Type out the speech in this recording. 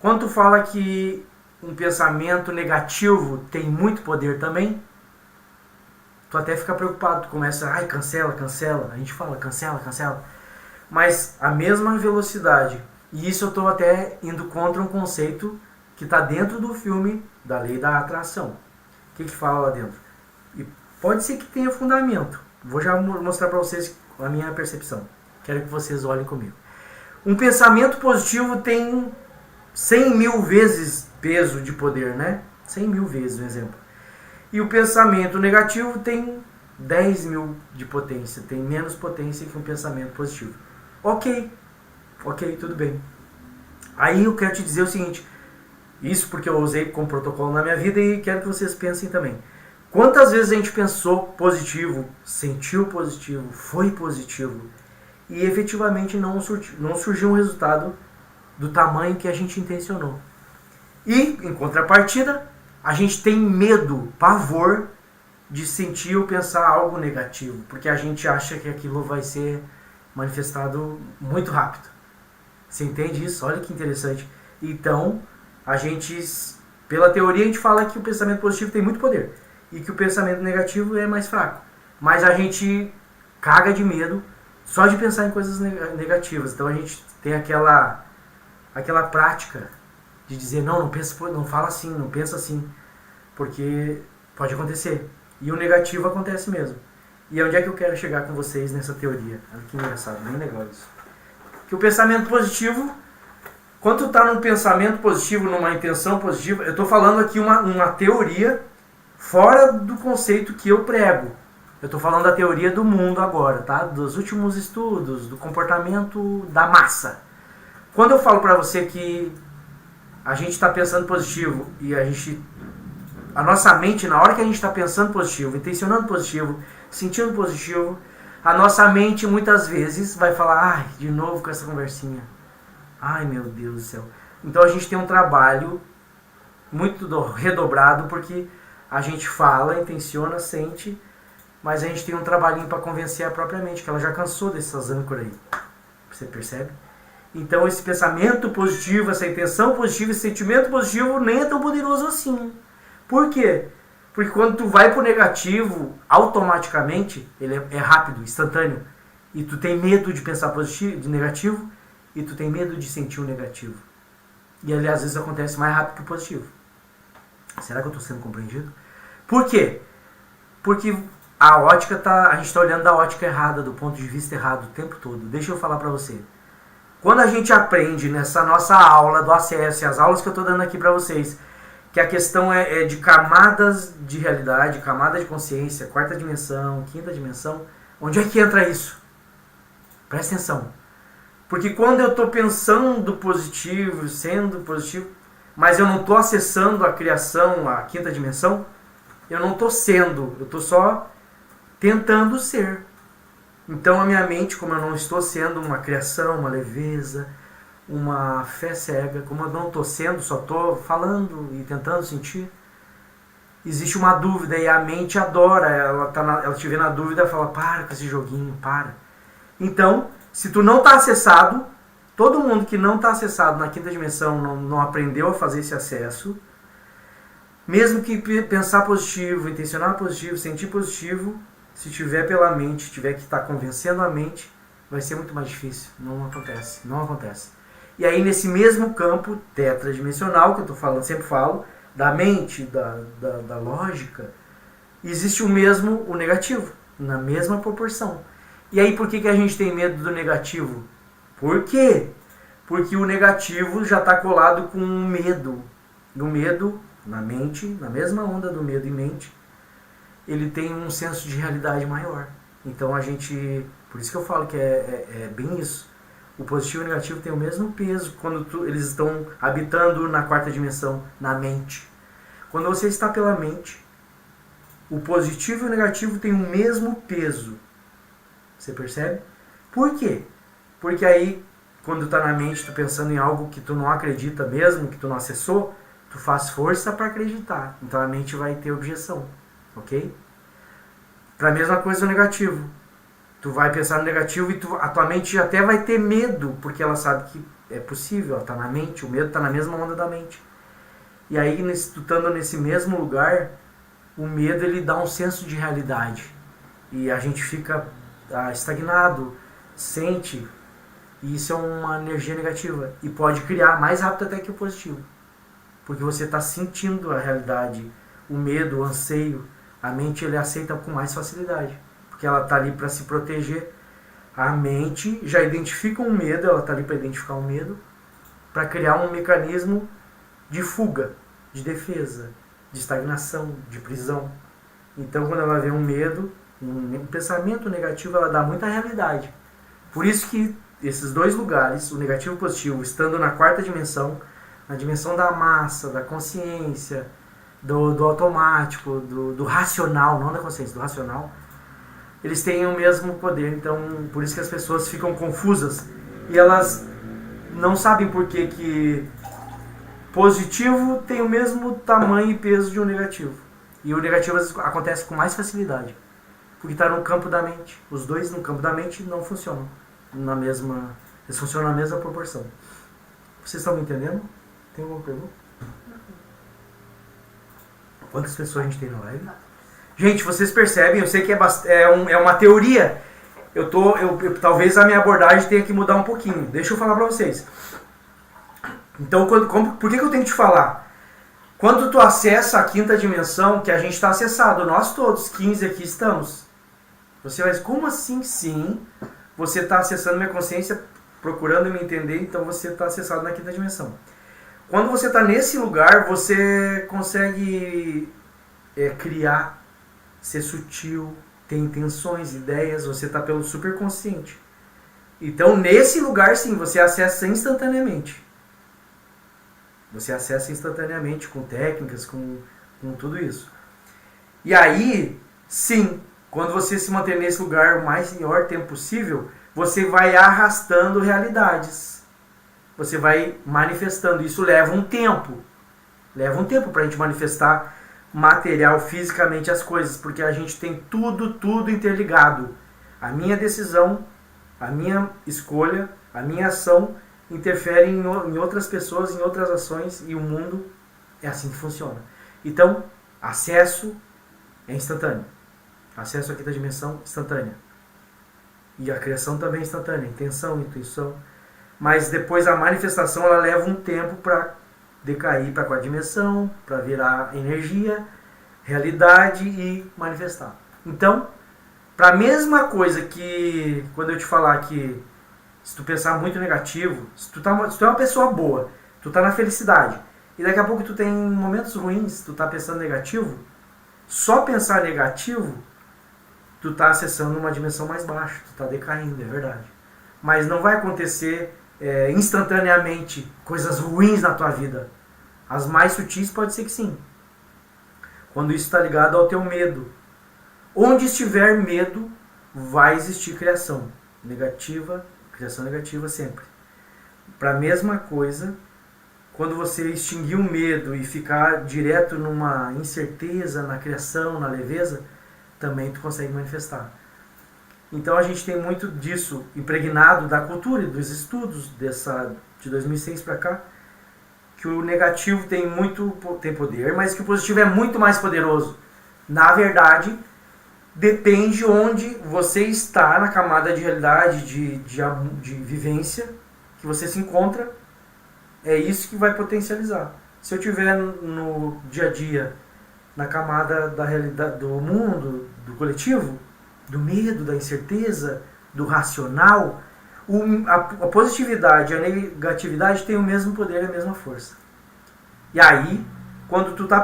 Quando tu fala que um pensamento negativo tem muito poder também, tu até fica preocupado, tu começa, ai, cancela, cancela, a gente fala, cancela, cancela, mas a mesma velocidade, e isso eu estou até indo contra um conceito que está dentro do filme da lei da atração. O que fala lá dentro? E pode ser que tenha fundamento, vou já mostrar para vocês a minha percepção, quero que vocês olhem comigo. Um pensamento positivo tem 100 mil vezes peso de poder, né? 100 mil vezes, um exemplo. E o pensamento negativo tem 10 mil de potência, tem menos potência que um pensamento positivo. Ok, tudo bem. Aí eu quero te dizer o seguinte, isso porque eu usei como protocolo na minha vida e quero que vocês pensem também. Quantas vezes a gente pensou positivo, sentiu positivo, foi positivo e efetivamente não surgiu um resultado do tamanho que a gente intencionou. E, em contrapartida, a gente tem medo, pavor de sentir ou pensar algo negativo, porque a gente acha que aquilo vai ser manifestado muito rápido. Você entende isso? Olha que interessante. Então, a gente, pela teoria, a gente fala que o pensamento positivo tem muito poder e que o pensamento negativo é mais fraco. Mas a gente caga de medo só de pensar em coisas negativas. Então a gente tem aquela prática de dizer, não pensa, não fala assim, não pensa assim, porque pode acontecer. E o negativo acontece mesmo. E onde é que eu quero chegar com vocês nessa teoria? Olha que engraçado, bem legal isso. Que o pensamento positivo, quando tu está num pensamento positivo, numa intenção positiva, eu estou falando aqui uma teoria fora do conceito que eu prego. Eu estou falando da teoria do mundo agora, tá? Dos últimos estudos, do comportamento da massa. Quando eu falo para você que a gente está pensando positivo e a nossa mente, na hora que a gente está pensando positivo, intencionando positivo, sentindo positivo, a nossa mente muitas vezes vai falar, ai, de novo com essa conversinha. Ai, meu Deus do céu. Então a gente tem um trabalho muito redobrado, porque a gente fala, intenciona, sente, mas a gente tem um trabalhinho para convencer a própria mente, que ela já cansou dessas âncoras aí. Você percebe? Então esse pensamento positivo, essa intenção positiva, esse sentimento positivo nem é tão poderoso assim. Por quê? Porque quando tu vai pro negativo, automaticamente, ele é rápido, instantâneo. E tu tem medo de pensar positivo, de negativo, e tu tem medo de sentir o negativo. E ali às vezes acontece mais rápido que o positivo. Será que eu estou sendo compreendido? Por quê? Porque a gente está olhando da ótica errada, do ponto de vista errado o tempo todo. Deixa eu falar para você. Quando a gente aprende nessa nossa aula do acesso, e as aulas que eu estou dando aqui para vocês, que a questão é de camadas de realidade, camada de consciência, quarta dimensão, quinta dimensão, onde é que entra isso? Presta atenção. Porque quando eu estou pensando positivo, sendo positivo, mas eu não estou acessando a criação, a quinta dimensão, eu não estou sendo, eu estou só tentando ser. Então a minha mente, como eu não estou sendo uma criação, uma leveza, uma fé cega, como eu não estou sendo, só estou falando e tentando sentir, existe uma dúvida e a mente adora, ela te vê na dúvida e fala, para com esse joguinho, para. Então, se tu não está acessado, todo mundo que não está acessado na quinta dimensão não aprendeu a fazer esse acesso, mesmo que pensar positivo, intencionar positivo, sentir positivo, se tiver pela mente, tiver que estar convencendo a mente, vai ser muito mais difícil. Não acontece. E aí nesse mesmo campo tetradimensional, que eu tô falando, sempre falo, da mente, da lógica, existe o negativo, na mesma proporção. E aí por que a gente tem medo do negativo? Por quê? Porque o negativo já está colado com o medo. Do medo na mente, na mesma onda do medo em mente, ele tem um senso de realidade maior. Então a gente, por isso que eu falo que é bem isso. O positivo e o negativo têm o mesmo peso quando eles estão habitando na quarta dimensão, na mente. Quando você está pela mente, o positivo e o negativo têm o mesmo peso. Você percebe? Por quê? Porque aí, quando está na mente, tu pensando em algo que tu não acredita mesmo, que tu não acessou, tu faz força para acreditar. Então a mente vai ter objeção. Ok? Para a mesma coisa o negativo. Tu vai pensar no negativo e a tua mente até vai ter medo, porque ela sabe que é possível, está na mente, o medo está na mesma onda da mente. E aí, tu estando nesse mesmo lugar, o medo ele dá um senso de realidade. E a gente fica estagnado, sente, e isso é uma energia negativa. E pode criar mais rápido até que o positivo. Porque você está sentindo a realidade, o medo, o anseio. A mente ele aceita com mais facilidade. Porque ela está ali para se proteger. A mente já identifica um medo, ela está ali para identificar um medo, para criar um mecanismo de fuga, de defesa, de estagnação, de prisão. Então, quando ela vê um medo, um pensamento negativo, ela dá muita realidade. Por isso que esses dois lugares, o negativo e o positivo, estando na quarta dimensão, na dimensão da massa, da consciência, do automático, do racional, não da consciência, do racional, eles têm o mesmo poder. Então, por isso que as pessoas ficam confusas e elas não sabem por que positivo tem o mesmo tamanho e peso de um negativo. E o negativo acontece com mais facilidade, porque está no campo da mente. Os dois no campo da mente não funcionam na mesma, eles funcionam na mesma proporção. Vocês estão me entendendo? Tem alguma pergunta? Quantas pessoas a gente tem na live? Gente, vocês percebem, eu sei que é uma teoria. Talvez a minha abordagem tenha que mudar um pouquinho. Deixa eu falar para vocês. Então, por que eu tenho que te falar? Quando tu acessa a quinta dimensão, que a gente está acessado, nós todos, 15 aqui estamos. Você vai dizer, como assim? Sim, você está acessando minha consciência, procurando me entender, então você está acessado na quinta dimensão. Quando você está nesse lugar, você consegue criar, ser sutil, ter intenções, ideias, você está pelo superconsciente. Então, nesse lugar, sim, você acessa instantaneamente. Você acessa instantaneamente com técnicas, com tudo isso. E aí, sim, quando você se manter nesse lugar o maior tempo possível, você vai arrastando realidades. Você vai manifestando. Isso leva um tempo. Leva um tempo para a gente manifestar material, fisicamente as coisas, porque a gente tem tudo interligado. A minha decisão, a minha escolha, a minha ação interfere em outras pessoas, em outras ações, e o mundo é assim que funciona. Então, acesso é instantâneo. Acesso à quinta dimensão, instantânea. E a criação também é instantânea, intenção, intuição. Mas depois a manifestação ela leva um tempo para decair para a quarta dimensão, para virar energia, realidade e manifestar. Então, para a mesma coisa que quando eu te falar que se tu pensar muito negativo, se tu é uma pessoa boa, tu tá na felicidade, e daqui a pouco tu tem momentos ruins, tu tá pensando negativo, só pensar negativo, tu tá acessando uma dimensão mais baixa, tu tá decaindo, é verdade. Mas não vai acontecer instantaneamente coisas ruins na tua vida. As mais sutis pode ser que sim. Quando isso está ligado ao teu medo. Onde estiver medo, vai existir criação negativa, criação negativa sempre. Para a mesma coisa, quando você extinguir o medo e ficar direto numa incerteza, na criação, na leveza, também tu consegue manifestar. Então a gente tem muito disso impregnado da cultura e dos estudos de 2006 para cá, que o negativo tem poder, mas que o positivo é muito mais poderoso. Na verdade, depende onde você está na camada de realidade, de vivência que você se encontra, é isso que vai potencializar. Se eu estiver no dia a dia, na camada da realidade, do mundo, do coletivo, do medo, da incerteza, do racional, a positividade e a negatividade têm o mesmo poder e a mesma força. E aí, quando tu tá